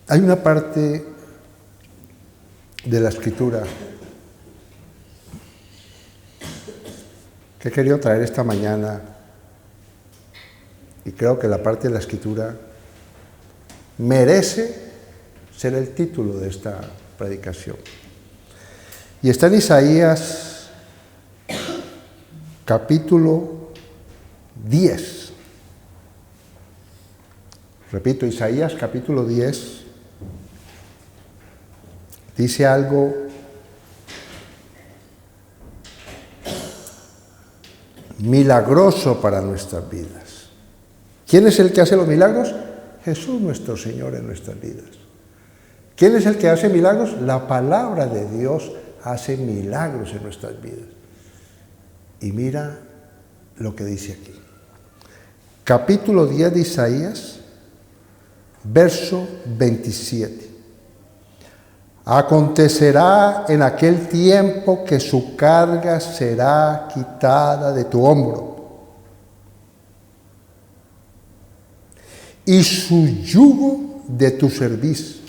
Hay una parte de la Escritura que he querido traer esta mañana, y creo que la parte de la Escritura merece ser el título de esta predicación. Y está en Isaías capítulo 10. Repito, Isaías capítulo 10 dice algo milagroso para nuestras vidas. ¿Quién es el que hace los milagros? Jesús nuestro Señor en nuestras vidas. ¿Quién es el que hace milagros? La palabra de Dios hace milagros en nuestras vidas. Y mira lo que dice aquí. Capítulo 10 de Isaías, verso 27. Acontecerá en aquel tiempo que su carga será quitada de tu hombro y su yugo de tu cerviz,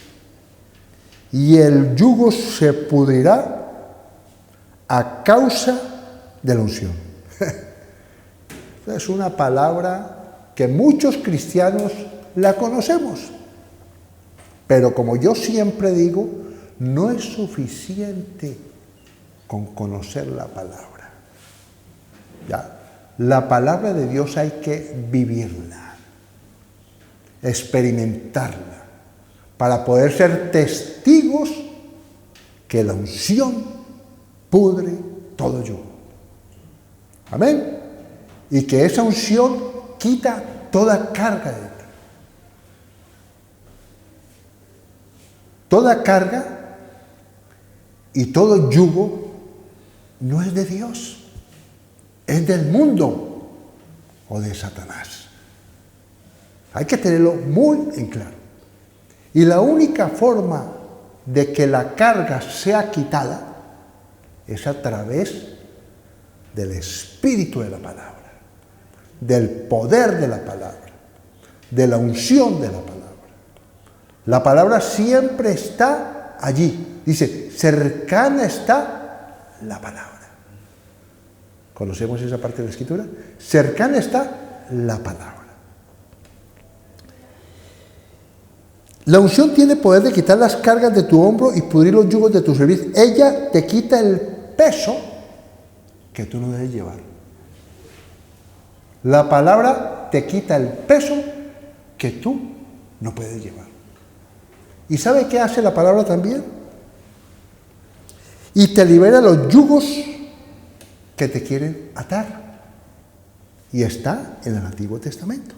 y el yugo se pudrirá a causa de la unción. Es una palabra que muchos cristianos la conocemos, pero como yo siempre digo, no es suficiente con conocer la palabra. ¿Ya? La palabra de Dios hay que vivirla, experimentarla, para poder ser testigos que la unción pudre todo yugo. Amén. Y que esa unción quita toda carga de ti. Toda carga y todo yugo no es de Dios, es del mundo o de Satanás. Hay que tenerlo muy en claro. Y la única forma de que la carga sea quitada es a través del espíritu de la palabra, del poder de la palabra, de la unción de la palabra. La palabra siempre está allí. Dice, cercana está la palabra. ¿Conocemos esa parte de la Escritura? Cercana está la palabra. La unción tiene poder de quitar las cargas de tu hombro y pudrir los yugos de tu cerviz. Ella te quita el peso que tú no debes llevar. La palabra te quita el peso que tú no puedes llevar. ¿Y sabe qué hace la palabra también? Y te libera los yugos que te quieren atar. Y está en el Antiguo Testamento.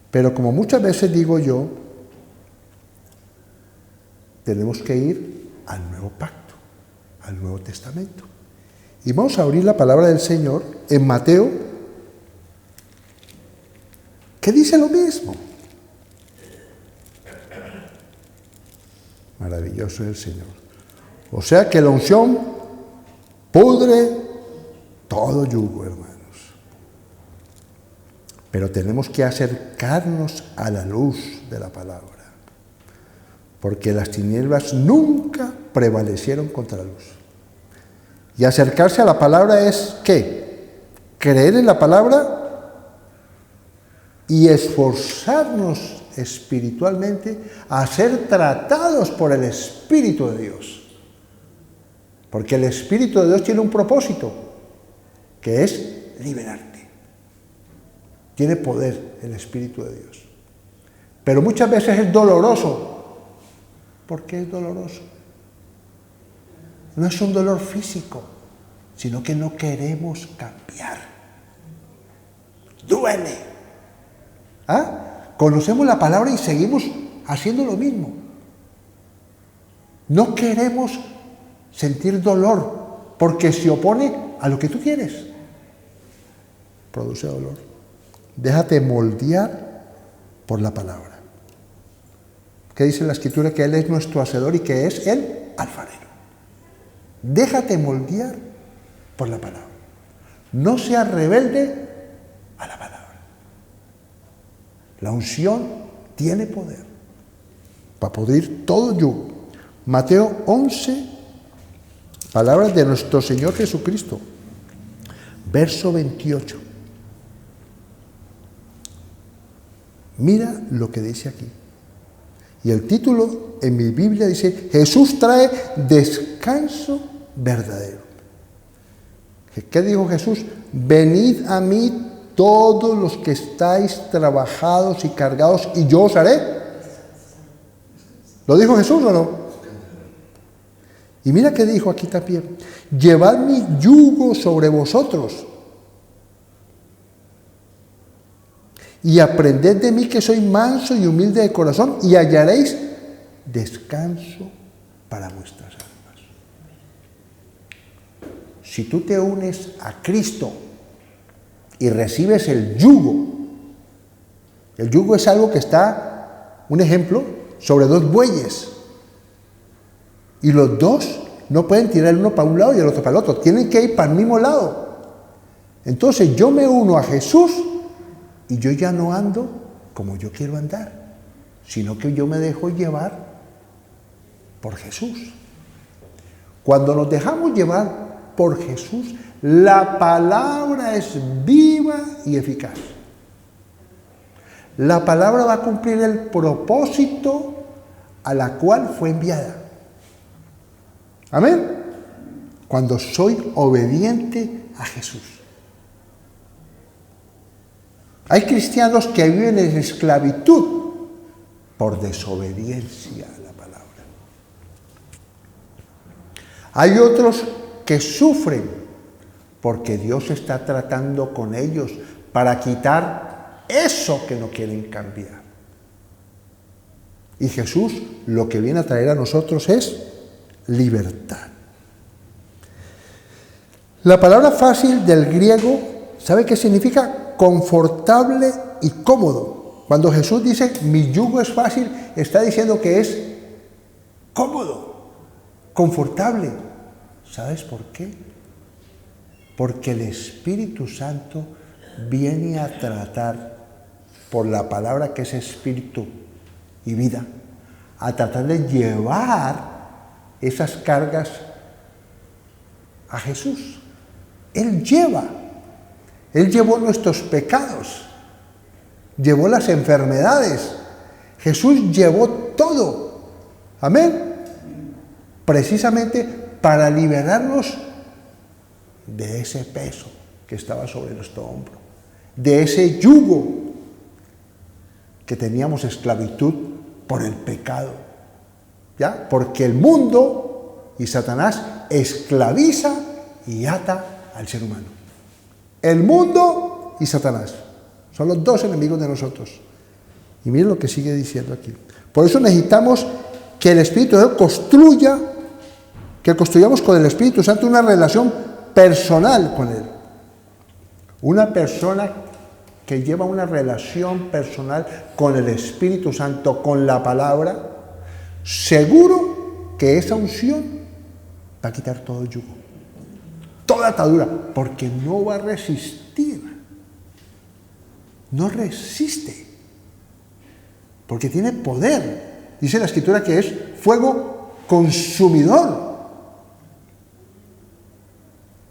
Pero como muchas veces digo yo, tenemos que ir al Nuevo Pacto, al Nuevo Testamento. Y vamos a abrir la palabra del Señor en Mateo, que dice lo mismo. Maravilloso es el Señor. O sea que la unción pudre todo yugo, hermanos. Pero tenemos que acercarnos a la luz de la palabra. Porque las tinieblas nunca prevalecieron contra la luz. Y acercarse a la palabra es, ¿qué? Creer en la palabra y esforzarnos espiritualmente a ser tratados por el Espíritu de Dios. Porque el Espíritu de Dios tiene un propósito, que es liberarte. Tiene poder el Espíritu de Dios. Pero muchas veces es doloroso. ¿Por qué es doloroso? No es un dolor físico, sino que no queremos cambiar. Duele. ¿Ah? Conocemos la palabra y seguimos haciendo lo mismo. No queremos sentir dolor, porque se opone a lo que tú quieres. Produce dolor. Déjate moldear por la palabra. ¿Qué dice la Escritura? Que Él es nuestro hacedor y que es el alfarero. Déjate moldear por la palabra. No seas rebelde a la palabra. La unción tiene poder. para pudrir todo yugo. Mateo 11, palabras de nuestro Señor Jesucristo, verso 28. Mira lo que dice aquí. Y el título en mi Biblia dice, Jesús trae descanso verdadero. ¿Qué dijo Jesús? Venid a mí todos los que estáis trabajados y cargados, y yo os haré. ¿Lo dijo Jesús o no? Y mira qué dijo aquí también. Llevad mi yugo sobre vosotros y aprended de mí que soy manso y humilde de corazón, y hallaréis descanso para vuestras almas. Si tú te unes a Cristo y recibes el yugo es algo que está, un ejemplo, sobre dos bueyes. Y los dos no pueden tirar el uno para un lado y el otro para el otro. Tienen que ir para el mismo lado. Entonces yo me uno a Jesús y yo ya no ando como yo quiero andar, sino que yo me dejo llevar por Jesús. Cuando nos dejamos llevar por Jesús, la palabra es viva y eficaz. La palabra va a cumplir el propósito a la cual fue enviada. Amén. Cuando soy obediente a Jesús. Hay cristianos que viven en esclavitud por desobediencia a la palabra. Hay otros que sufren porque Dios está tratando con ellos para quitar eso que no quieren cambiar. Y Jesús lo que viene a traer a nosotros es libertad. La palabra fácil del griego, ¿sabe qué significa? Confortable y cómodo. Cuando Jesús dice, mi yugo es fácil, está diciendo que es cómodo, confortable. ¿Sabes por qué? Porque el Espíritu Santo viene a tratar, por la palabra que es espíritu y vida, a tratar de llevar esas cargas a Jesús. Él llevó nuestros pecados, llevó las enfermedades, Jesús llevó todo, amén, precisamente para liberarnos de ese peso que estaba sobre nuestro hombro, de ese yugo que teníamos esclavitud por el pecado, ¿ya? Porque el mundo y Satanás esclaviza y ata al ser humano. El mundo y Satanás son los dos enemigos de nosotros. Y miren lo que sigue diciendo aquí. Por eso necesitamos que el Espíritu de Dios construyamos con el Espíritu Santo una relación personal con Él. Una persona que lleva una relación personal con el Espíritu Santo, con la palabra, seguro que esa unción va a quitar todo el yugo, toda atadura, porque no va a resistir. No resiste, porque tiene poder. Dice la Escritura que es fuego consumidor.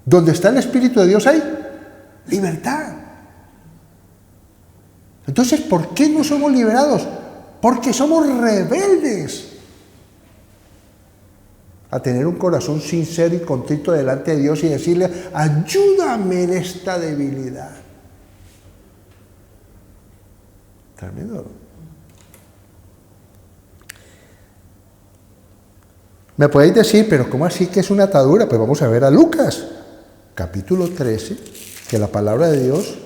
Donde está el Espíritu de Dios hay libertad. Entonces, ¿por qué no somos liberados? Porque somos rebeldes a tener un corazón sincero y contrito delante de Dios y decirle, ayúdame en esta debilidad. Tremendo. Me podéis decir, pero ¿cómo así que es una atadura? Pues vamos a ver a Lucas, capítulo 13, que la palabra de Dios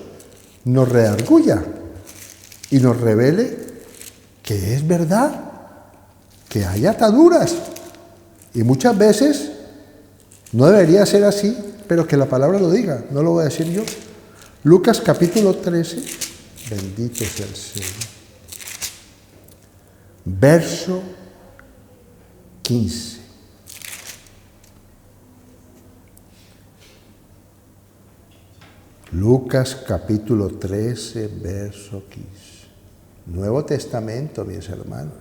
nos redarguya y nos revele que es verdad, que hay ataduras. Y muchas veces no debería ser así, pero que la palabra lo diga, no lo voy a decir yo. Lucas capítulo 13, bendito sea el Señor. Verso 15. Lucas capítulo 13, verso 15. Nuevo Testamento, mis hermanos.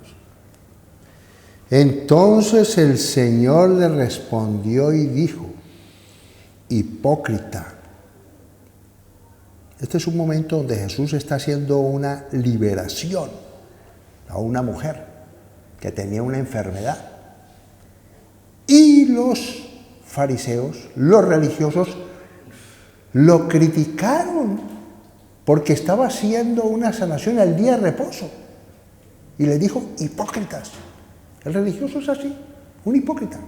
Entonces el Señor le respondió y dijo: hipócrita. Este es un momento donde Jesús está haciendo una liberación a una mujer que tenía una enfermedad. Y los fariseos, los religiosos, lo criticaron porque estaba haciendo una sanación al día de reposo. Y le dijo: hipócritas. El religioso es así, un hipócrita.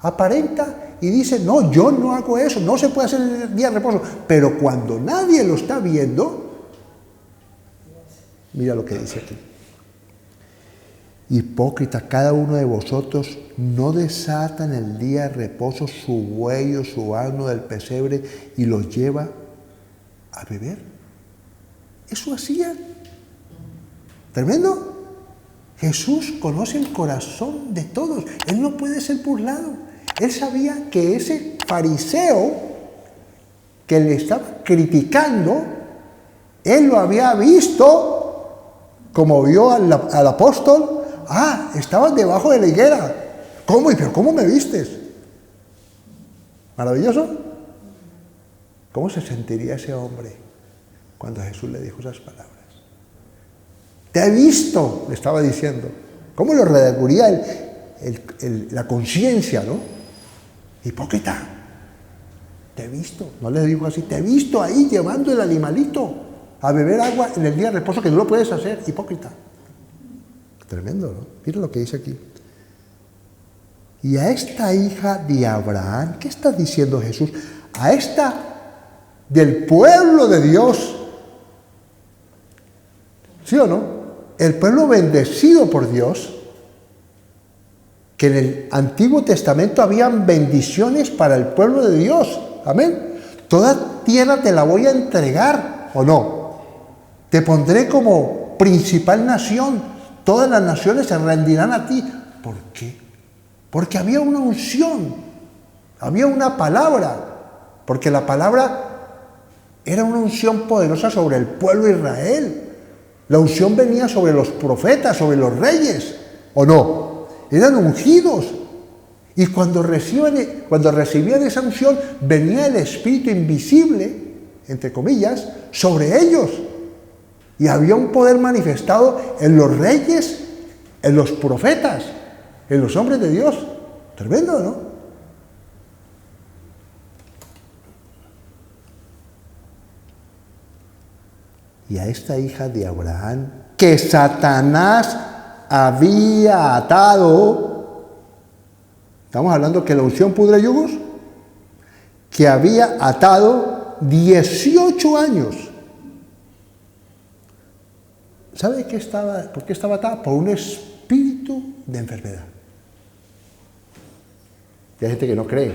Aparenta y dice: no, yo no hago eso, no se puede hacer el día de reposo. Pero cuando nadie lo está viendo, mira lo que dice aquí. Hipócrita, cada uno de vosotros no desata en el día de reposo su buey o su asno del pesebre y los lleva a beber. Eso hacían. Tremendo. Jesús conoce el corazón de todos. Él no puede ser burlado. Él sabía que ese fariseo que le estaba criticando, él lo había visto, como vio al apóstol. Ah, estabas debajo de la higuera. ¿Cómo? ¿Pero cómo me vistes? ¿Maravilloso? ¿Cómo se sentiría ese hombre cuando Jesús le dijo esas palabras? Te he visto, le estaba diciendo. ¿Cómo lo redaguría la conciencia, no? Hipócrita. Te he visto. No le dijo así. Te he visto ahí llevando el animalito a beber agua en el día de reposo, que no lo puedes hacer. Hipócrita. Tremendo, ¿no? Mira lo que dice aquí. Y a esta hija de Abraham, ¿qué está diciendo Jesús? A esta del pueblo de Dios. ¿Sí o no? El pueblo bendecido por Dios, que en el Antiguo Testamento habían bendiciones para el pueblo de Dios. Amén. Toda tierra te la voy a entregar, ¿o no? Te pondré como principal nación. Todas las naciones se rendirán a ti. ¿Por qué? Porque había una unción, había una palabra, porque la palabra era una unción poderosa sobre el pueblo de Israel. La unción venía sobre los profetas, sobre los reyes, ¿o no? Eran ungidos. Y cuando recibían esa unción, venía el Espíritu invisible, entre comillas, sobre ellos. Y había un poder manifestado en los reyes, en los profetas, en los hombres de Dios. Tremendo, ¿no? Y a esta hija de Abraham, que Satanás había atado, estamos hablando que la unción pudre yugos, que había atado 18 años. ¿Sabe por qué estaba atada? Por un espíritu de enfermedad. Y hay gente que no cree.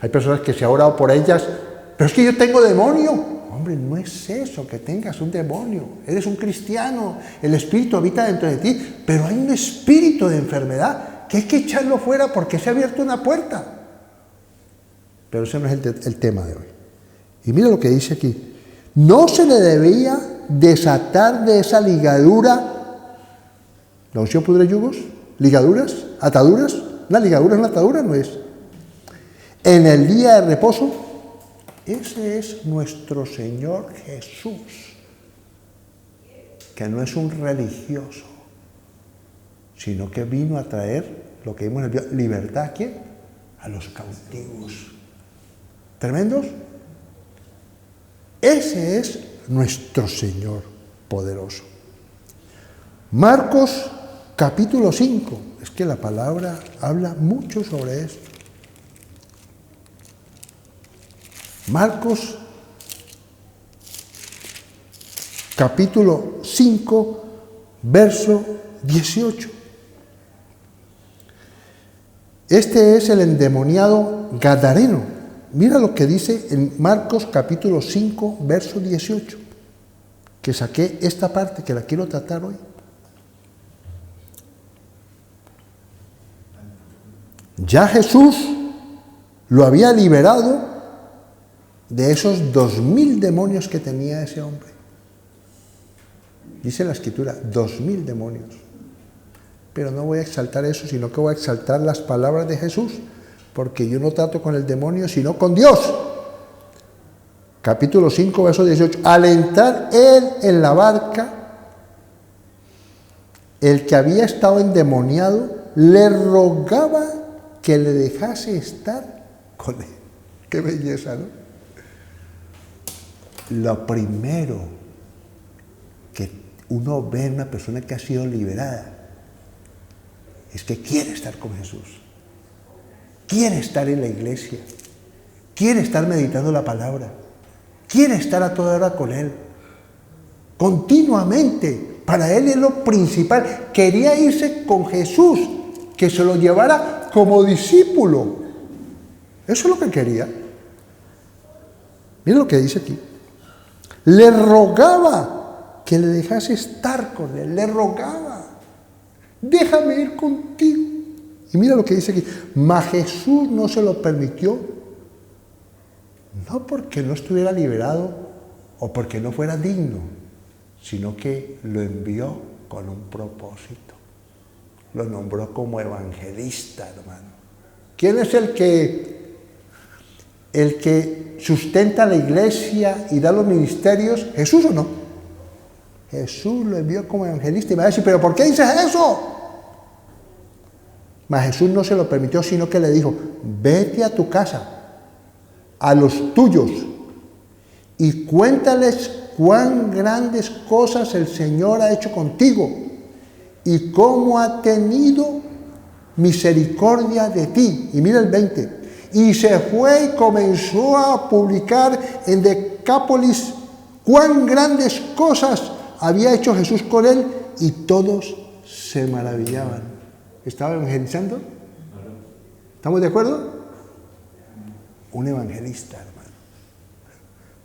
Hay personas que se ha orado por ellas, pero es que yo tengo demonio. Hombre, no es eso, que tengas un demonio. Eres un cristiano, el espíritu habita dentro de ti, pero hay un espíritu de enfermedad que hay que echarlo fuera porque se ha abierto una puerta. Pero ese no es el tema de hoy. Y mira lo que dice aquí. No se le debía desatar de esa ligadura, la unción pudre yugos, ligaduras, ataduras, una ligadura, una atadura no es. En el día de reposo, ese es nuestro Señor Jesús, que no es un religioso, sino que vino a traer lo que vimos en el video, libertad, ¿a quién? A los cautivos. ¿Tremendos? Ese es nuestro Señor poderoso. Marcos capítulo 5. Es que la palabra habla mucho sobre esto. Marcos capítulo 5, verso 18. Este es el endemoniado gadareno. Mira lo que dice en Marcos capítulo 5, verso 18, que saqué esta parte que la quiero tratar hoy. Ya Jesús lo había liberado de esos 2000 demonios que tenía ese hombre. Dice la Escritura, 2000 demonios. pero no voy a exaltar eso, sino que voy a exaltar las palabras de Jesús, porque yo no trato con el demonio, sino con Dios. Capítulo 5, verso 18. Al entrar él en la barca, el que había estado endemoniado le rogaba que le dejase estar con él. Qué belleza, ¿no? Lo primero que uno ve en una persona que ha sido liberada es que quiere estar con Jesús, quiere estar en la iglesia, quiere estar meditando la palabra, quiere estar a toda hora con Él, continuamente. Para Él es lo principal. Quería irse con Jesús, que se lo llevara como discípulo. Eso es lo que quería. Mira lo que dice aquí. Le rogaba que le dejase estar con Él, le rogaba. Déjame ir contigo. Y mira lo que dice aquí. Mas Jesús no se lo permitió, no porque no estuviera liberado o porque no fuera digno, sino que lo envió con un propósito. Lo nombró como evangelista, hermano. ¿Quién es el que sustenta la iglesia y da los ministerios? ¿Jesús o no? Jesús lo envió como evangelista. Y me va a decir, ¿pero por qué dices eso? Mas Jesús no se lo permitió, sino que le dijo, vete a tu casa, a los tuyos, y cuéntales cuán grandes cosas el Señor ha hecho contigo y cómo ha tenido misericordia de ti. Y mira el 20. Y se fue y comenzó a publicar en Decápolis cuán grandes cosas había hecho Jesús con él, y todos se maravillaban. ¿Estaba evangelizando? ¿Estamos de acuerdo? Un evangelista, hermano.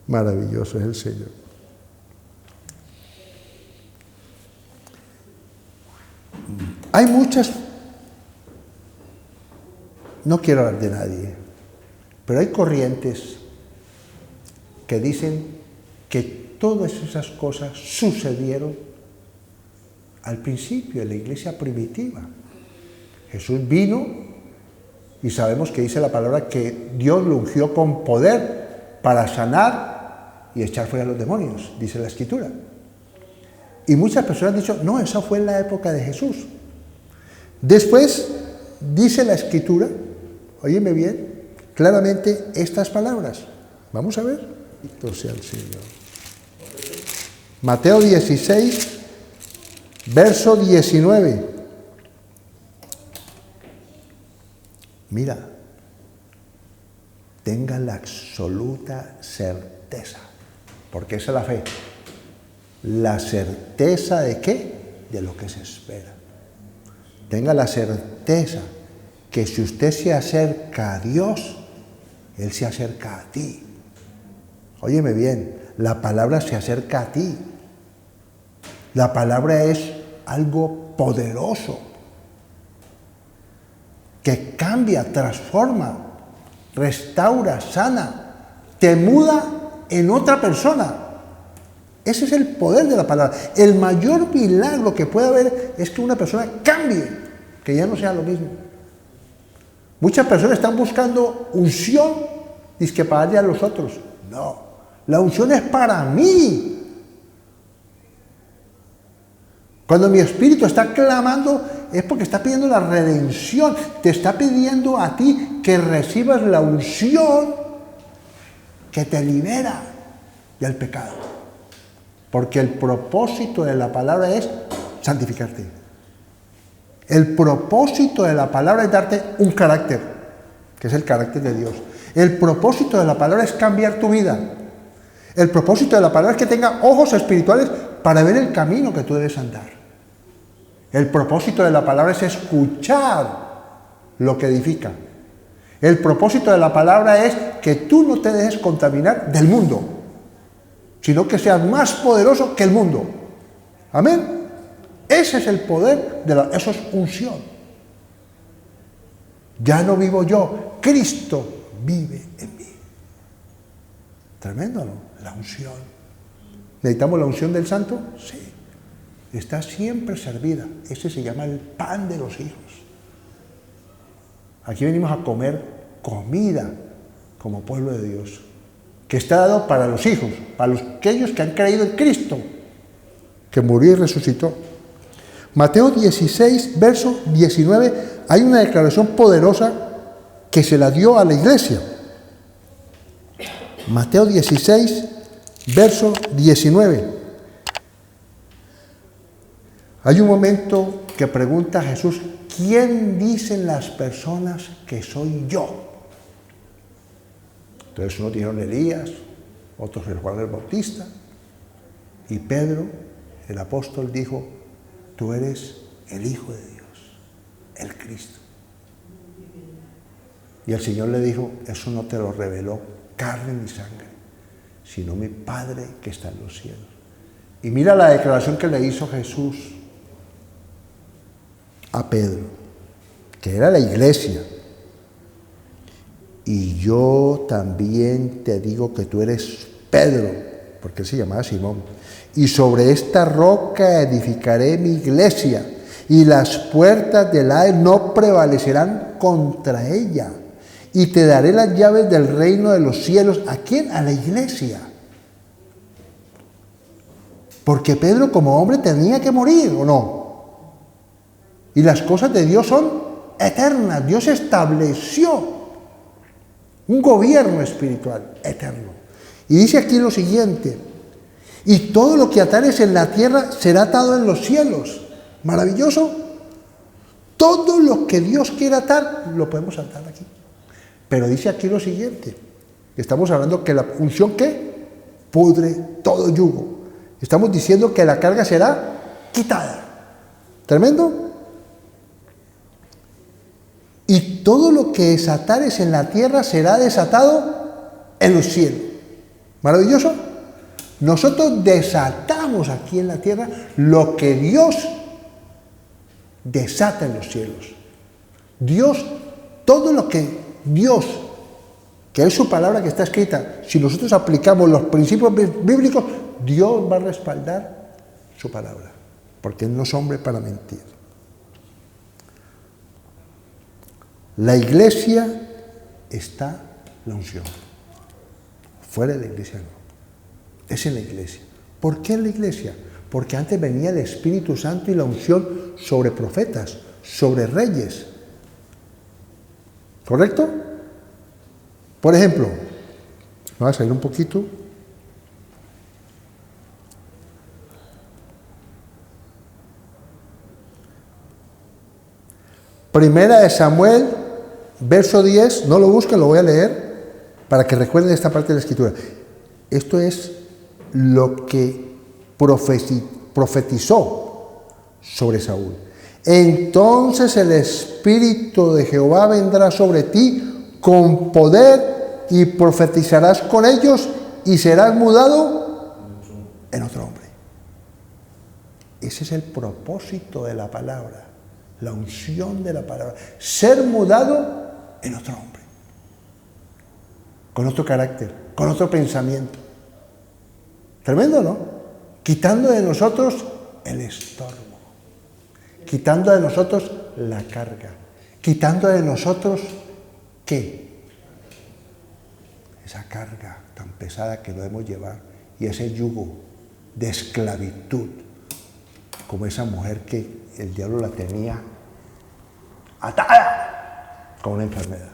Maravilloso es el Señor. Hay muchas, no quiero hablar de nadie, pero hay corrientes que dicen que todas esas cosas sucedieron al principio, en la iglesia primitiva. Jesús vino y sabemos que dice la palabra que Dios lo ungió con poder para sanar y echar fuera a los demonios, dice la Escritura. Y muchas personas han dicho, no, esa fue en la época de Jesús. Después dice la Escritura, óyeme bien, claramente estas palabras. Vamos a ver. Bendito sea el Señor. Mateo 16, verso 19. Mira, tengan la absoluta certeza, porque esa es la fe. La certeza de qué? De lo que se espera. Tenga la certeza que si usted se acerca a Dios, Él se acerca a ti. Óyeme bien, la palabra se acerca a ti. La palabra es algo poderoso que cambia, transforma, restaura, sana, te muda en otra persona. Ese es el poder de la palabra. El mayor milagro que puede haber es que una persona cambie, que ya no sea lo mismo. Muchas personas están buscando unción, dizque para darle a los otros. No, la unción es para mí. Cuando mi espíritu está clamando, es porque está pidiendo la redención. Te está pidiendo a ti que recibas la unción que te libera del pecado. Porque el propósito de la palabra es santificarte. El propósito de la palabra es darte un carácter, que es el carácter de Dios. El propósito de la palabra es cambiar tu vida. El propósito de la palabra es que tenga ojos espirituales para ver el camino que tú debes andar. El propósito de la palabra es escuchar lo que edifica. El propósito de la palabra es que tú no te dejes contaminar del mundo, sino que seas más poderoso que el mundo. Amén. Ese es el poder eso es unción. Ya no vivo yo, Cristo vive en mí. Tremendo, ¿no? La unción. ¿Necesitamos la unción del Santo? Sí. está siempre servida. Ese se llama el pan de los hijos. Aquí venimos a comer comida como pueblo de Dios, que está dado para los hijos, para aquellos que han creído en Cristo, que murió y resucitó. Mateo 16, verso 19, hay una declaración poderosa que se la dio a la iglesia. Mateo 16, verso 19. Hay un momento que pregunta a Jesús, ¿quién dicen las personas que soy yo? Entonces unos dijeron Elías, otros el Juan el Bautista, y Pedro, el apóstol, dijo, tú eres el Hijo de Dios, el Cristo. Y el Señor le dijo, eso no te lo reveló carne ni sangre, sino mi Padre que está en los cielos. Y mira la declaración que le hizo Jesús a Pedro, que era la iglesia. Y yo también te digo que tú eres Pedro, porque él se llamaba Simón, y sobre esta roca edificaré mi iglesia, y las puertas del Hades no prevalecerán contra ella, y te daré las llaves del reino de los cielos. ¿A quién? A la iglesia. Porque Pedro como hombre tenía que morir, ¿o no? Y las cosas de Dios son eternas. Dios estableció un gobierno espiritual eterno. Y dice aquí lo siguiente, y todo lo que atares en la tierra será atado en los cielos. Maravilloso. Todo lo que Dios quiera atar, lo podemos atar aquí. Pero dice aquí lo siguiente, estamos hablando que la unción, ¿qué? Pudre todo yugo. Estamos diciendo que la carga será quitada. ¿Tremendo? Y todo lo que desatares en la tierra será desatado en los cielos. ¿Maravilloso? Nosotros desatamos aquí en la tierra lo que Dios desata en los cielos. Dios, todo lo que Dios, que es su palabra que está escrita, si nosotros aplicamos los principios bíblicos, Dios va a respaldar su palabra, porque Él no es hombre para mentir. La iglesia está la unción. Fuera de la iglesia no. Es en la iglesia. ¿Por qué en la iglesia? Porque antes venía el Espíritu Santo y la unción sobre profetas, sobre reyes. ¿Correcto? Por ejemplo, vamos a salir un poquito. Primera de Samuel, verso 10, no lo busquen, lo voy a leer para que recuerden esta parte de la Escritura. Esto es lo que profetizó sobre Saúl. Entonces el Espíritu de Jehová vendrá sobre ti con poder y profetizarás con ellos y serás mudado en otro hombre. Ese es el propósito de la palabra. La unción de la palabra, ser mudado en otro hombre, con otro carácter, con otro pensamiento. Tremendo, ¿no? Quitando de nosotros el estorbo, quitando de nosotros la carga, quitando de nosotros, ¿qué? Esa carga tan pesada que debemos llevar y ese yugo de esclavitud, como esa mujer que el diablo la tenía atada con una enfermedad.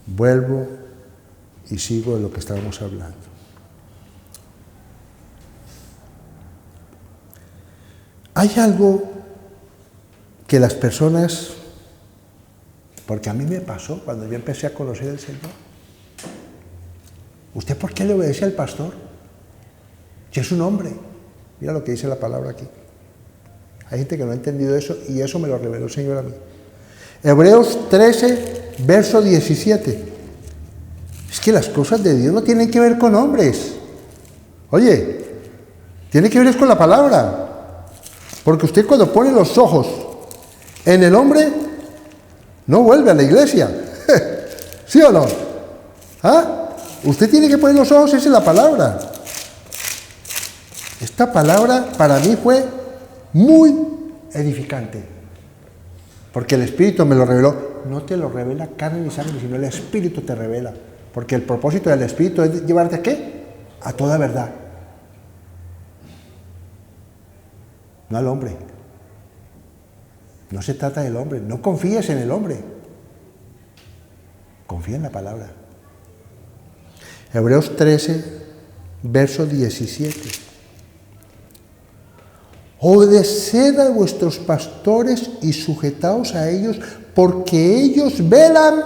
Vuelvo y sigo de lo que estábamos hablando. Hay algo que las personas, porque a mí me pasó cuando yo empecé a conocer al Señor. ¿Usted por qué le obedece al pastor? Si es un hombre. Mira lo que dice la palabra aquí. Hay gente que no ha entendido eso y eso me lo reveló el Señor a mí. Hebreos 13, verso 17. Es que las cosas de Dios no tienen que ver con hombres. Oye, tiene que ver con la palabra. Porque usted cuando pone los ojos en el hombre, no vuelve a la iglesia. ¿Sí o no? ¿Ah? Usted tiene que poner los ojos en la palabra. Esta palabra para mí fue muy edificante, porque el Espíritu me lo reveló. No te lo revela carne ni sangre, sino el Espíritu te revela, porque el propósito del Espíritu es llevarte ¿a qué? A toda verdad, no al hombre. No se trata del hombre, no confíes en el hombre, confía en la palabra. Hebreos 13, verso 17. Obedeced a vuestros pastores y sujetaos a ellos, porque ellos velan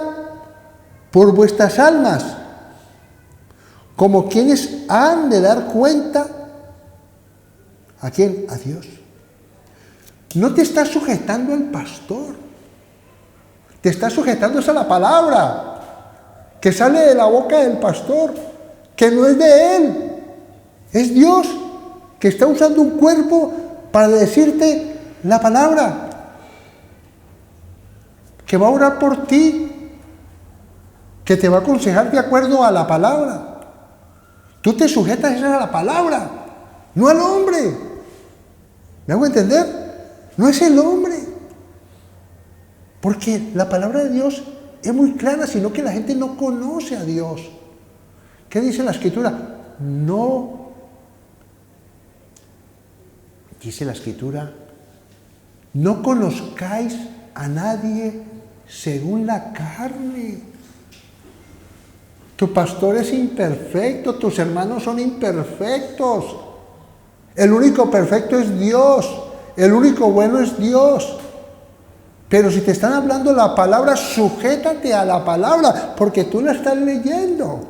por vuestras almas, como quienes han de dar cuenta. ¿A quién? A Dios. No te estás sujetando al pastor, te estás sujetando a la palabra que sale de la boca del pastor, que no es de él, es Dios que está usando un cuerpo para decirte la palabra, que va a orar por ti, que te va a aconsejar de acuerdo a la palabra. Tú te sujetas a la palabra, no al hombre. ¿Me hago entender? No es el hombre. Porque la palabra de Dios es muy clara, sino que la gente no conoce a Dios. ¿Qué dice la Escritura? No. Dice la Escritura, no conozcáis a nadie según la carne. Tu pastor es imperfecto, tus hermanos son imperfectos. El único perfecto es Dios. El único bueno es Dios. Pero si te están hablando la palabra, sujétate a la palabra, porque tú la estás leyendo.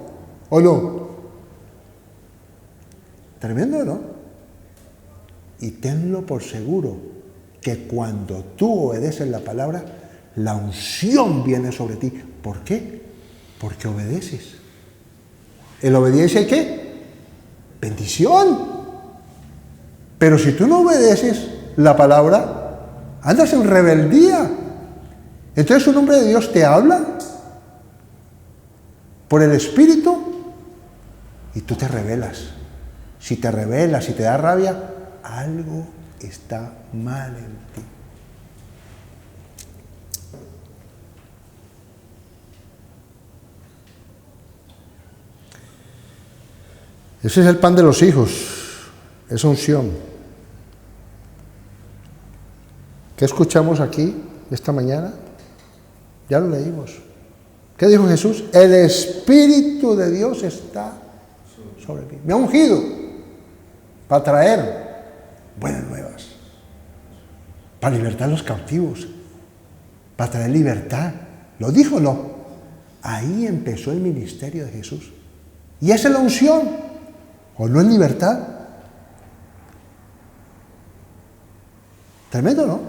¿O no? Tremendo, ¿no? Y tenlo por seguro que cuando tú obedeces la palabra, la unción viene sobre ti. ¿Por qué? Porque obedeces. ¿En la obediencia hay qué? Bendición. Pero si tú no obedeces la palabra, andas en rebeldía. Entonces un hombre de Dios te habla por el Espíritu y tú te rebelas. Si te rebelas, si te da rabia, algo está mal en ti. Ese es el pan de los hijos, esa unción. ¿Qué escuchamos aquí esta mañana? Ya lo leímos. ¿Qué dijo Jesús? El Espíritu de Dios está sobre mí. Me ha ungido para traer buenas nuevas, para libertar a los cautivos, para traer libertad. ¿Lo dijo o no? Ahí empezó el ministerio de Jesús. Y esa es la unción. ¿O no es libertad? Tremendo, ¿no?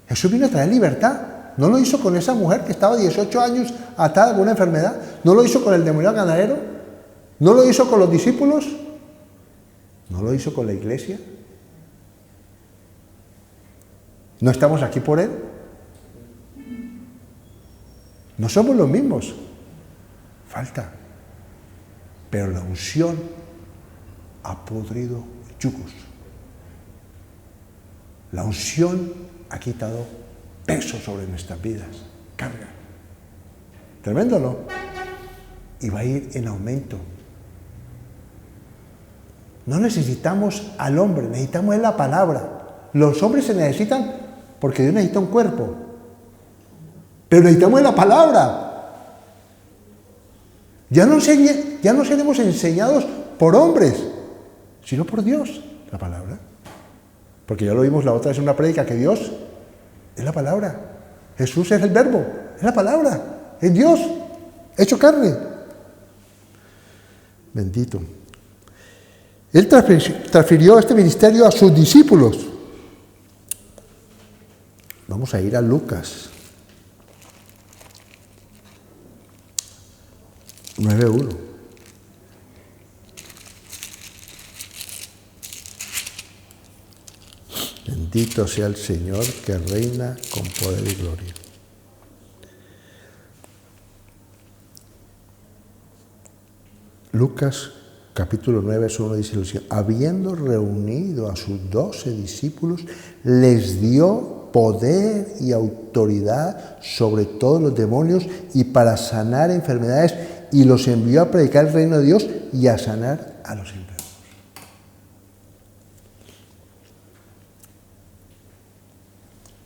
Jesús vino a traer libertad. No lo hizo con esa mujer que estaba 18 años atada con una enfermedad. No lo hizo con el endemoniado ganadero. No lo hizo con los discípulos. No lo hizo con la iglesia. ¿No estamos aquí por él? No somos los mismos. Falta. Pero la unción ha podrido yugos. La unción ha quitado peso sobre nuestras vidas, carga. Tremendo, ¿no? Y va a ir en aumento. No necesitamos al hombre, necesitamos la palabra. Los hombres se necesitan porque Dios necesita un cuerpo. Pero necesitamos la palabra. Ya no seremos enseñados por hombres, sino por Dios, la palabra. Porque ya lo vimos la otra vez en una prédica, que Dios es la palabra. Jesús es el verbo, es la palabra, es Dios, hecho carne. Bendito. Él transfirió este ministerio a sus discípulos. Vamos a ir a Lucas 9:1. Bendito sea el Señor que reina con poder y gloria. Lucas capítulo 9, verso 1 dice lo siguiente: habiendo reunido a sus 12 discípulos, les dio poder y autoridad sobre todos los demonios y para sanar enfermedades, y los envió a predicar el reino de Dios y a sanar a los enfermos.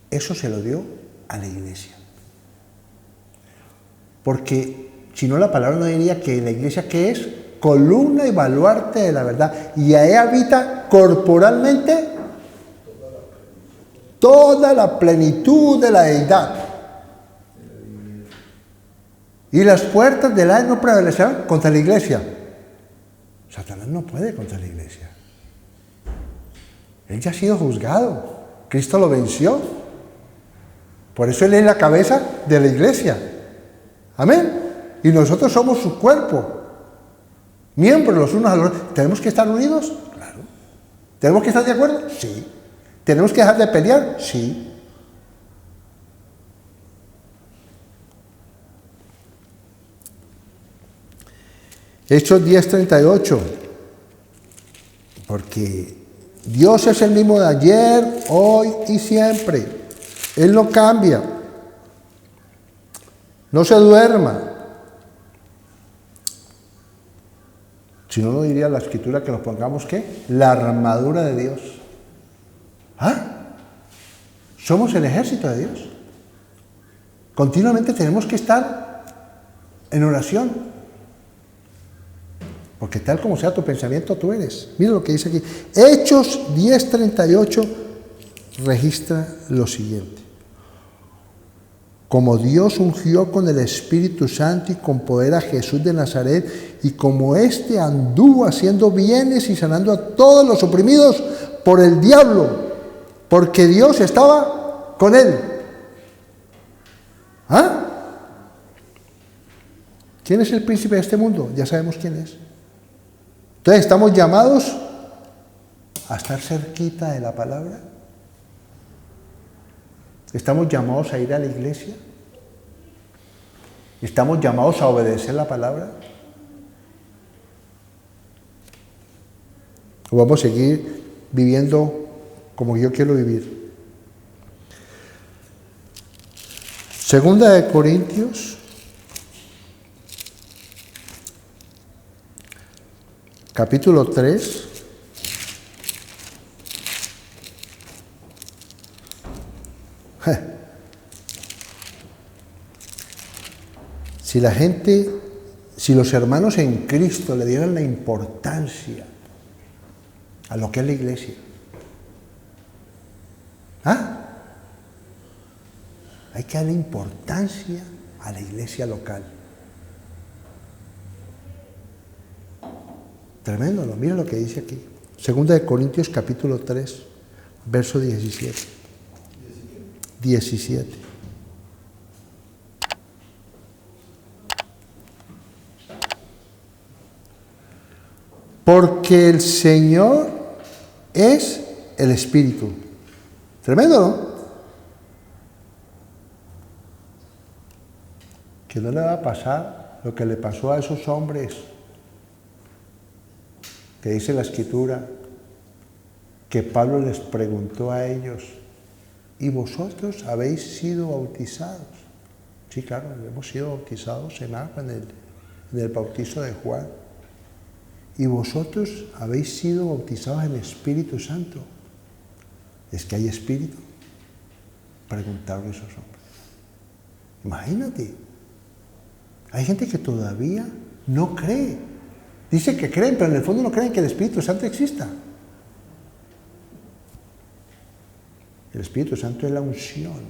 Eso se lo dio a la iglesia. Porque si no, la palabra no diría que la iglesia, ¿qué es? Columna y baluarte de la verdad. Y ahí habita corporalmente toda la plenitud de la deidad. Y las puertas del Hades no prevalecerán contra la iglesia. Satanás no puede contra la iglesia. Él ya ha sido juzgado. Cristo lo venció. Por eso Él es la cabeza de la iglesia. Amén. Y nosotros somos su cuerpo. Miembros los unos a los otros. ¿Tenemos que estar unidos? Claro. ¿Tenemos que estar de acuerdo? Sí. ¿Tenemos que dejar de pelear? Sí. Hechos 10:38. Porque Dios es el mismo de ayer, hoy y siempre. Él no cambia. No se duerma. Si no, no diría la escritura que nos pongamos, ¿qué? La armadura de Dios. ¿Ah? Somos el ejército de Dios. Continuamente tenemos que estar en oración. Porque tal como sea tu pensamiento, tú eres. Mira lo que dice aquí. Hechos 10:38 registra lo siguiente. Como Dios ungió con el Espíritu Santo y con poder a Jesús de Nazaret, y como éste anduvo haciendo bienes y sanando a todos los oprimidos por el diablo, porque Dios estaba con él. ¿Ah? ¿Quién es el príncipe de este mundo? Ya sabemos quién es. Entonces, ¿estamos llamados a estar cerquita de la palabra? ¿Estamos llamados a ir a la iglesia? ¿Estamos llamados a obedecer la palabra? ¿O vamos a seguir viviendo como yo quiero vivir? Segunda de Corintios, capítulo 3. Si los hermanos en Cristo le dieran la importancia a lo que es la iglesia, hay que darle importancia a la iglesia local. Tremendo, ¿no? Mira lo que dice aquí. Segunda de Corintios, capítulo 3, verso 17. 17. Porque el Señor es el Espíritu. Tremendo, ¿no? Que no le va a pasar lo que le pasó a esos hombres, que dice la Escritura, que Pablo les preguntó a ellos: ¿y vosotros habéis sido bautizados? Sí, claro, hemos sido bautizados en agua en el bautizo de Juan. ¿Y vosotros habéis sido bautizados en el Espíritu Santo? ¿Es que hay Espíritu? Preguntaron esos hombres. Imagínate. Hay gente que todavía no cree. Dice que creen, pero en el fondo no creen que el Espíritu Santo exista. El Espíritu Santo es la unción.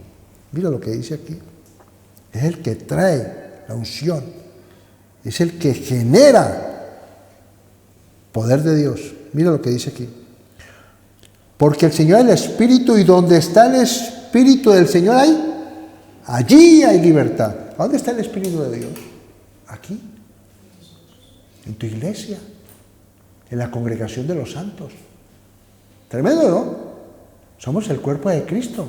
Mira lo que dice aquí. Es el que trae la unción. Es el que genera poder de Dios. Mira lo que dice aquí. Porque el Señor es el Espíritu, y donde está el Espíritu del Señor allí hay libertad. ¿A dónde está el Espíritu de Dios? Aquí. En tu iglesia. En la congregación de los santos. Tremendo, ¿no? Somos el cuerpo de Cristo.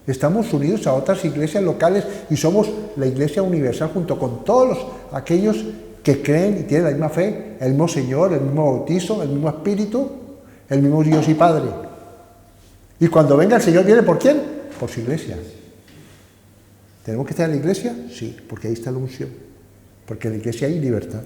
Estamos unidos a otras iglesias locales y somos la iglesia universal junto con todos aquellos que creen y tienen la misma fe, el mismo Señor, el mismo bautizo, el mismo Espíritu, el mismo Dios y Padre. Y cuando venga el Señor, ¿viene por quién? Por su iglesia. ¿Tenemos que estar en la iglesia? Sí, porque ahí está la unción. Porque en la iglesia hay libertad.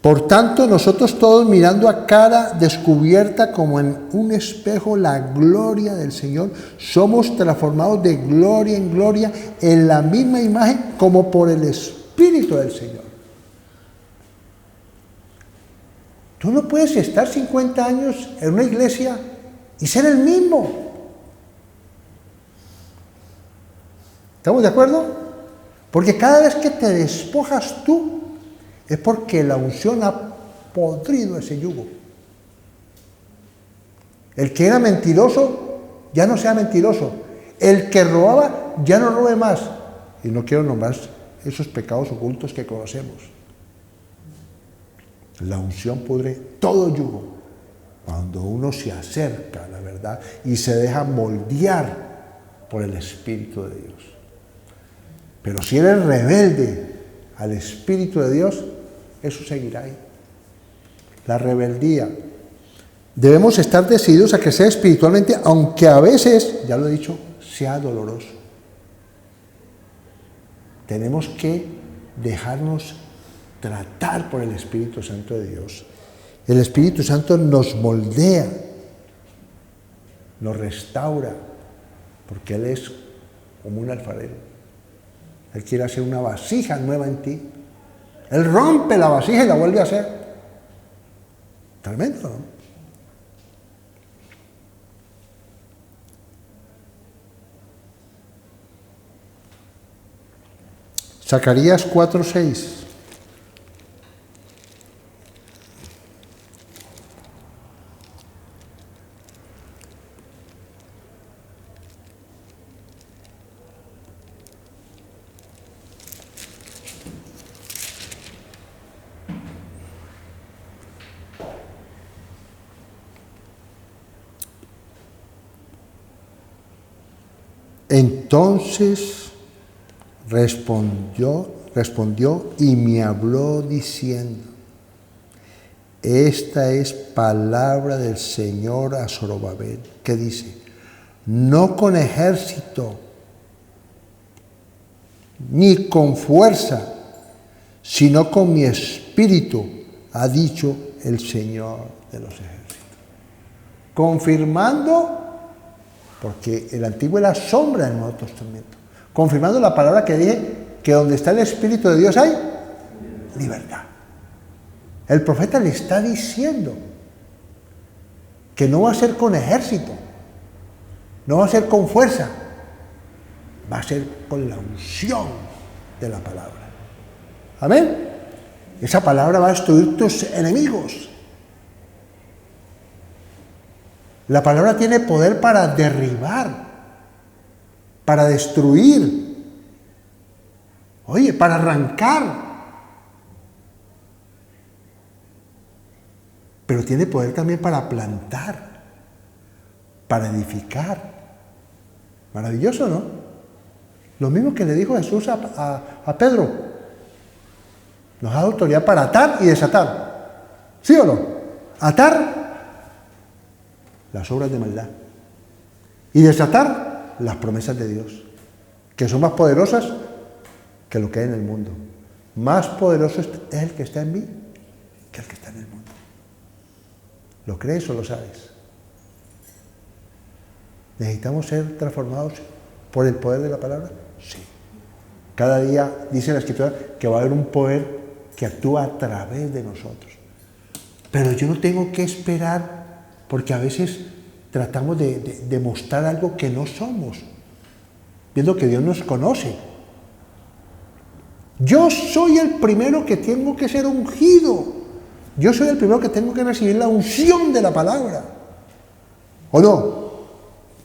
Por tanto, nosotros todos mirando a cara descubierta como en un espejo la gloria del Señor, somos transformados de gloria en gloria en la misma imagen como por el Espíritu del Señor. Tú no puedes estar 50 años en una iglesia y ser el mismo. ¿Estamos de acuerdo? Porque cada vez que te despojas tú, es porque la unción ha podrido ese yugo. El que era mentiroso, ya no sea mentiroso. El que robaba, ya no robe más. Y no quiero nombrar esos pecados ocultos que conocemos. La unción pudre todo yugo. Cuando uno se acerca a la verdad y se deja moldear por el Espíritu de Dios. Pero si eres rebelde al Espíritu de Dios, eso seguirá ahí. La rebeldía. Debemos estar decididos a crecer espiritualmente, aunque a veces, ya lo he dicho, sea doloroso. Tenemos que dejarnos tratar por el Espíritu Santo de Dios. El Espíritu Santo nos moldea, nos restaura, porque Él es como un alfarero. Él quiere hacer una vasija nueva en ti. Él rompe la vasija y la vuelve a hacer. Tremendo, ¿no? Zacarías 4:6. Entonces respondió y me habló diciendo: esta es palabra del Señor a Zorobabel, que dice: no con ejército ni con fuerza, sino con mi espíritu, ha dicho el Señor de los ejércitos. Confirmando, porque el Antiguo es la sombra del Nuevo Testamento, confirmando la palabra que dije, que donde está el Espíritu de Dios hay libertad. El profeta le está diciendo que no va a ser con ejército, no va a ser con fuerza, va a ser con la unción de la palabra. Amén. Esa palabra va a destruir tus enemigos. La palabra tiene poder para derribar, para destruir, oye, para arrancar. Pero tiene poder también para plantar, para edificar. Maravilloso, ¿no? Lo mismo que le dijo Jesús a Pedro. Nos da autoridad para atar y desatar. ¿Sí o no? Atar las obras de maldad y desatar las promesas de Dios, que son más poderosas que lo que hay en el mundo. Más poderoso es el que está en mí que el que está en el mundo. ¿Lo crees o lo sabes? ¿Necesitamos ser transformados por el poder de la palabra? Sí. Cada día dice la Escritura que va a haber un poder que actúa a través de nosotros. Pero yo no tengo que esperar, porque a veces tratamos de mostrar algo que no somos, viendo que Dios nos conoce. Yo soy el primero que tengo que ser ungido. Yo soy el primero que tengo que recibir la unción de la palabra. ¿O no?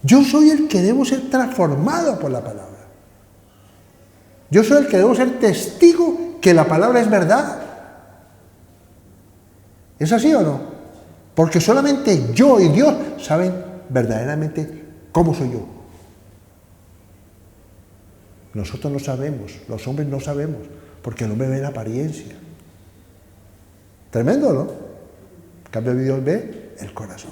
Yo soy el que debo ser transformado por la palabra. Yo soy el que debo ser testigo que la palabra es verdad. ¿Es así o no? Porque solamente yo y Dios saben verdaderamente cómo soy yo. Nosotros no sabemos, los hombres no sabemos, porque el hombre ve la apariencia. Tremendo, ¿no? En cambio, Dios ve el corazón.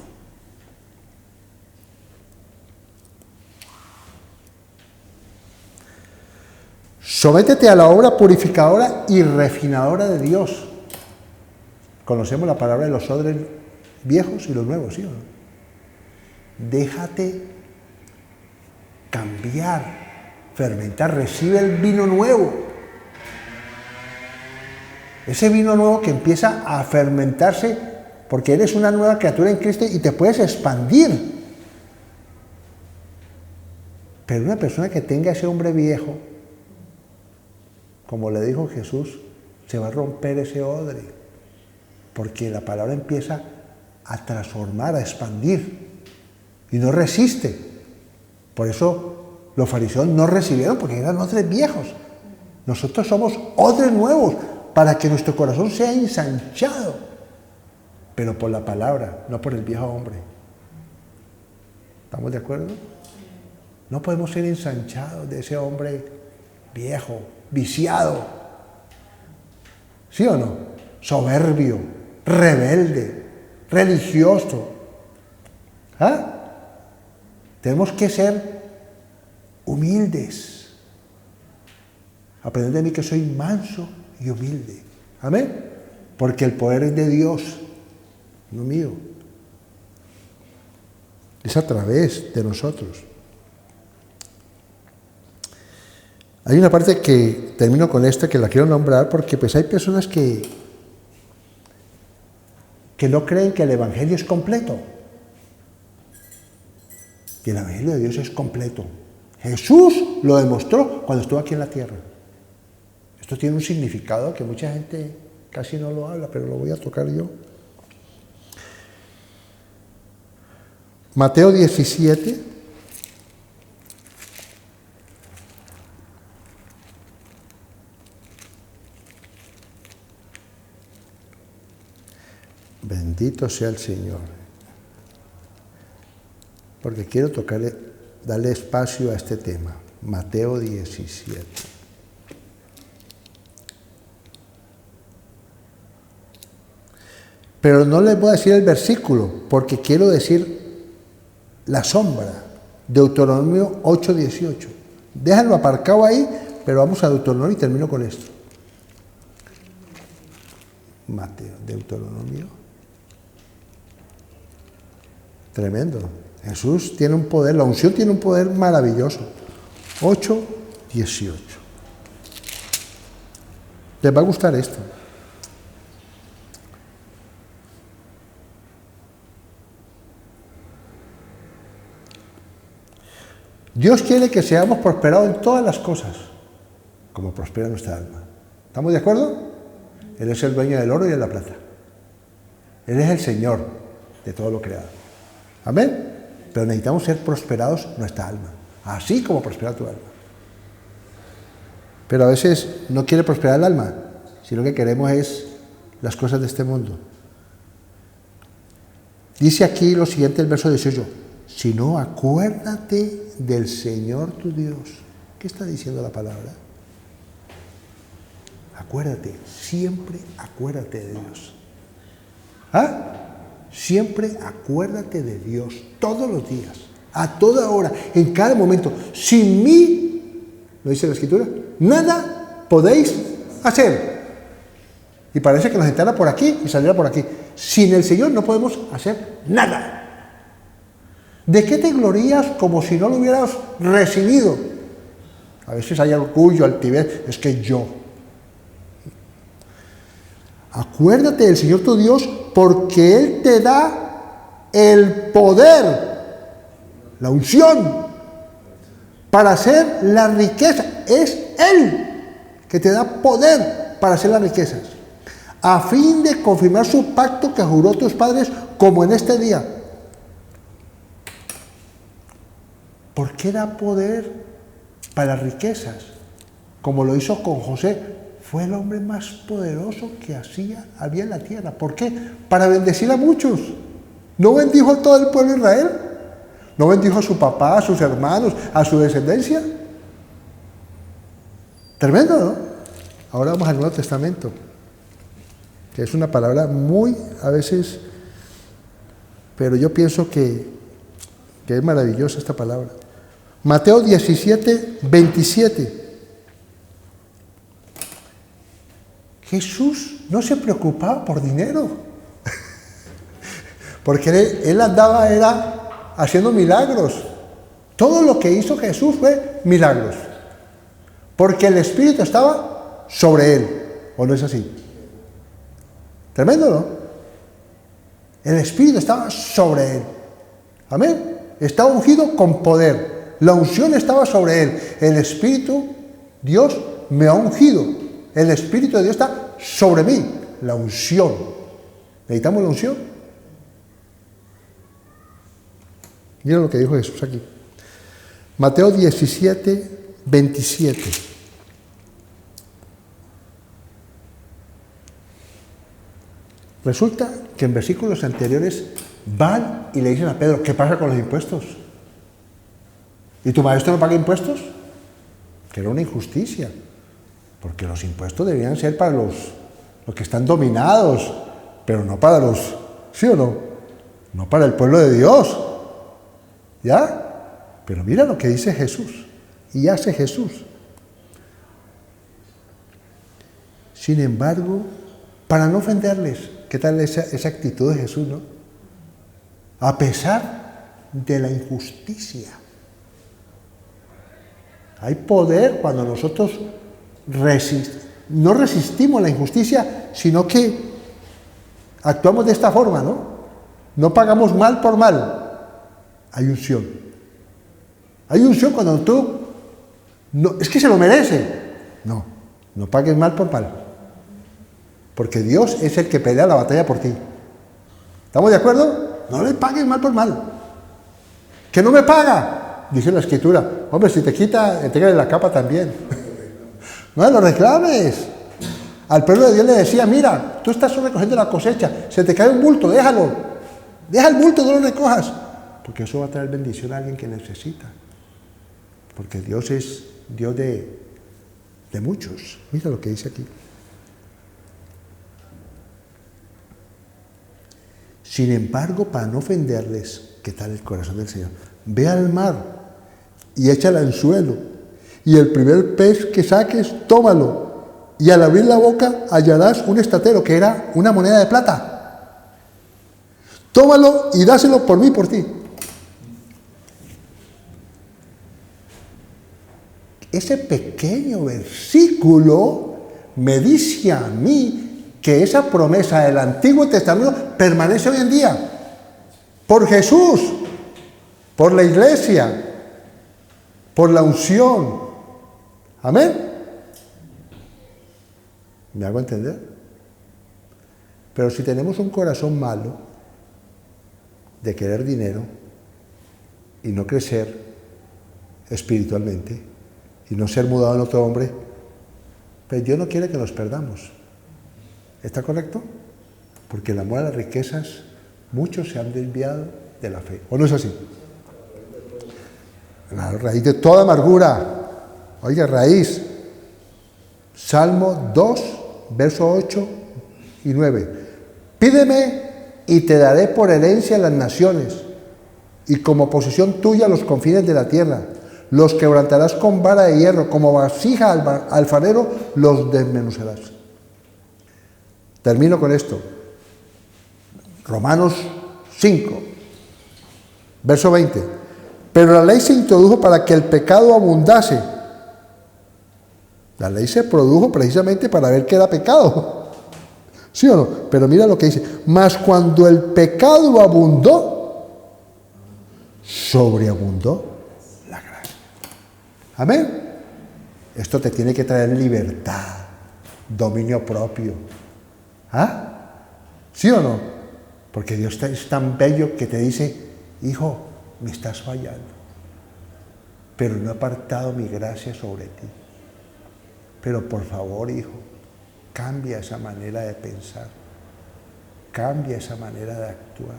Sométete a la obra purificadora y refinadora de Dios. Conocemos la palabra de los odres viejos y los nuevos, ¿sí o no? Déjate cambiar, fermentar, recibe el vino nuevo. Ese vino nuevo que empieza a fermentarse porque eres una nueva criatura en Cristo y te puedes expandir. Pero una persona que tenga ese hombre viejo, como le dijo Jesús, se va a romper ese odre, porque la palabra empieza a transformar, a expandir, y no resiste. Por eso los fariseos no recibieron, porque eran odres viejos. Nosotros somos odres nuevos, para que nuestro corazón sea ensanchado, pero por la palabra, no por el viejo hombre. ¿Estamos de acuerdo? No podemos ser ensanchados de ese hombre viejo, viciado, ¿sí o no? Soberbio, rebelde, religioso. ¿Ah? Tenemos que ser humildes. Aprended de mí que soy manso y humilde. Amén. Porque el poder es de Dios, no mío. Es a través de nosotros. Hay una parte que termino con esta, que la quiero nombrar, porque pues hay personas que no creen que el Evangelio es completo. Y el Evangelio de Dios es completo. Jesús lo demostró cuando estuvo aquí en la tierra. Esto tiene un significado que mucha gente casi no lo habla, pero lo voy a tocar yo. Mateo 17. Bendito sea el Señor. Porque quiero darle espacio a este tema. Mateo 17. Pero no les voy a decir el versículo, porque quiero decir la sombra. Deuteronomio 8:18. Déjenlo aparcado ahí, pero vamos a Deuteronomio y termino con esto. Mateo, Deuteronomio. Tremendo. Jesús tiene un poder, la unción tiene un poder maravilloso. 8:18. Les va a gustar esto. Dios quiere que seamos prosperados en todas las cosas, como prospera nuestra alma. ¿Estamos de acuerdo? Él es el dueño del oro y de la plata. Él es el Señor de todo lo creado. Amén. Pero necesitamos ser prosperados nuestra alma, así como prospera tu alma. Pero a veces no quiere prosperar el alma, sino que queremos es las cosas de este mundo. Dice aquí lo siguiente, el verso 18. Si no, acuérdate del Señor tu Dios. ¿Qué está diciendo la palabra? Acuérdate, siempre acuérdate de Dios. ¿Ah? Siempre acuérdate de Dios, todos los días, a toda hora, en cada momento. Sin mí, ¿lo dice la Escritura? Nada podéis hacer. Y parece que nos entrara por aquí y saliera por aquí. Sin el Señor no podemos hacer nada. ¿De qué te glorías como si no lo hubieras recibido? A veces hay orgullo, altivez, es que yo. Acuérdate del Señor tu Dios, porque Él te da el poder, la unción, para hacer la riqueza. Es Él que te da poder para hacer las riquezas, a fin de confirmar su pacto que juró tus padres, como en este día. ¿Por qué da poder para las riquezas? Como lo hizo con José. Fue el hombre más poderoso que había en la tierra. ¿Por qué? Para bendecir a muchos. ¿No bendijo a todo el pueblo de Israel? ¿No bendijo a su papá, a sus hermanos, a su descendencia? Tremendo, ¿no? Ahora vamos al Nuevo Testamento, que es una palabra muy, a veces, pero yo pienso que es maravillosa esta palabra. Mateo 17, 27. Jesús no se preocupaba por dinero, porque él andaba era haciendo milagros. Todo lo que hizo Jesús fue milagros, porque el Espíritu estaba sobre él, ¿o no es así? Tremendo, ¿no? El Espíritu estaba sobre él. Amén. Estaba ungido con poder. La unción estaba sobre él. El Espíritu, Dios me ha ungido. El Espíritu de Dios está sobre mí. La unción. ¿Necesitamos la unción? Mira lo que dijo Jesús aquí. Mateo 17, 27. Resulta que en versículos anteriores van y le dicen a Pedro, ¿qué pasa con los impuestos? ¿Y tu maestro no paga impuestos? Que era una injusticia, porque los impuestos debían ser para los que están dominados, pero no para los, ¿sí o no? No para el pueblo de Dios, ¿ya? Pero mira lo que dice Jesús, y hace Jesús. Sin embargo, para no ofenderles, ¿qué tal esa actitud de Jesús, no? A pesar de la injusticia. Hay poder cuando nosotros no resistimos la injusticia, sino que actuamos de esta forma, ¿no? No pagamos mal por mal. Hay unción. Hay unción cuando tú, no, es que se lo merece. No, no pagues mal por mal. Porque Dios es el que pelea la batalla por ti. ¿Estamos de acuerdo? No le pagues mal por mal. ¿Que no me paga? Dice la Escritura. Hombre, si te quita, entrégale la capa también. No lo reclames. Al pueblo de Dios le decía, mira, tú estás recogiendo la cosecha, se te cae un bulto, déjalo. Deja el bulto, no lo recojas. Porque eso va a traer bendición a alguien que necesita. Porque Dios es Dios de muchos. Mira lo que dice aquí. Sin embargo, para no ofenderles, ¿qué tal el corazón del Señor? Ve al mar y echa el anzuelo, y el primer pez que saques, tómalo, y al abrir la boca hallarás un estatero, que era una moneda de plata. Tómalo y dáselo por mí, por ti. Ese pequeño versículo me dice a mí que esa promesa del Antiguo Testamento permanece hoy en día. Por Jesús, por la iglesia, por la unción. Amén. ¿Me hago entender? Pero si tenemos un corazón malo de querer dinero y no crecer espiritualmente y no ser mudado en otro hombre, pues Dios no quiere que nos perdamos. ¿Está correcto? Porque el amor a las riquezas, muchos se han desviado de la fe. ¿O no es así? La raíz de toda amargura. Oiga, raíz. Salmo 2, versos 8 y 9. Pídeme y te daré por herencia las naciones, y como posesión tuya los confines de la tierra. Los quebrantarás con vara de hierro, como vasija alfarero los desmenuzarás. Termino con esto. Romanos 5, verso 20. Pero la ley se introdujo para que el pecado abundase. La ley se produjo precisamente para ver qué era pecado. ¿Sí o no? Pero mira lo que dice. Mas cuando el pecado abundó, sobreabundó la gracia. Amén. Esto te tiene que traer libertad, dominio propio. ¿Ah? ¿Sí o no? Porque Dios es tan bello que te dice, hijo, me estás fallando, pero no he apartado mi gracia sobre ti. Pero por favor, hijo, cambia esa manera de pensar, cambia esa manera de actuar.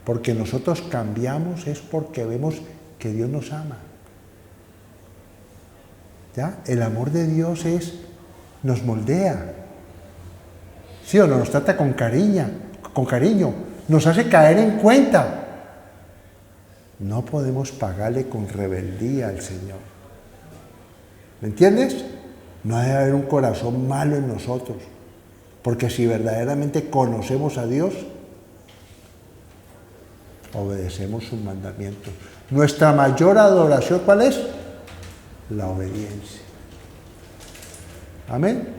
Porque nosotros cambiamos es porque vemos que Dios nos ama. ¿Ya? El amor de Dios nos moldea. ¿Sí o no? Nos trata con cariño, nos hace caer en cuenta. No podemos pagarle con rebeldía al Señor. ¿Me entiendes? No debe haber un corazón malo en nosotros, porque si verdaderamente conocemos a Dios, obedecemos sus mandamientos. Nuestra mayor adoración, ¿cuál es? La obediencia. Amén.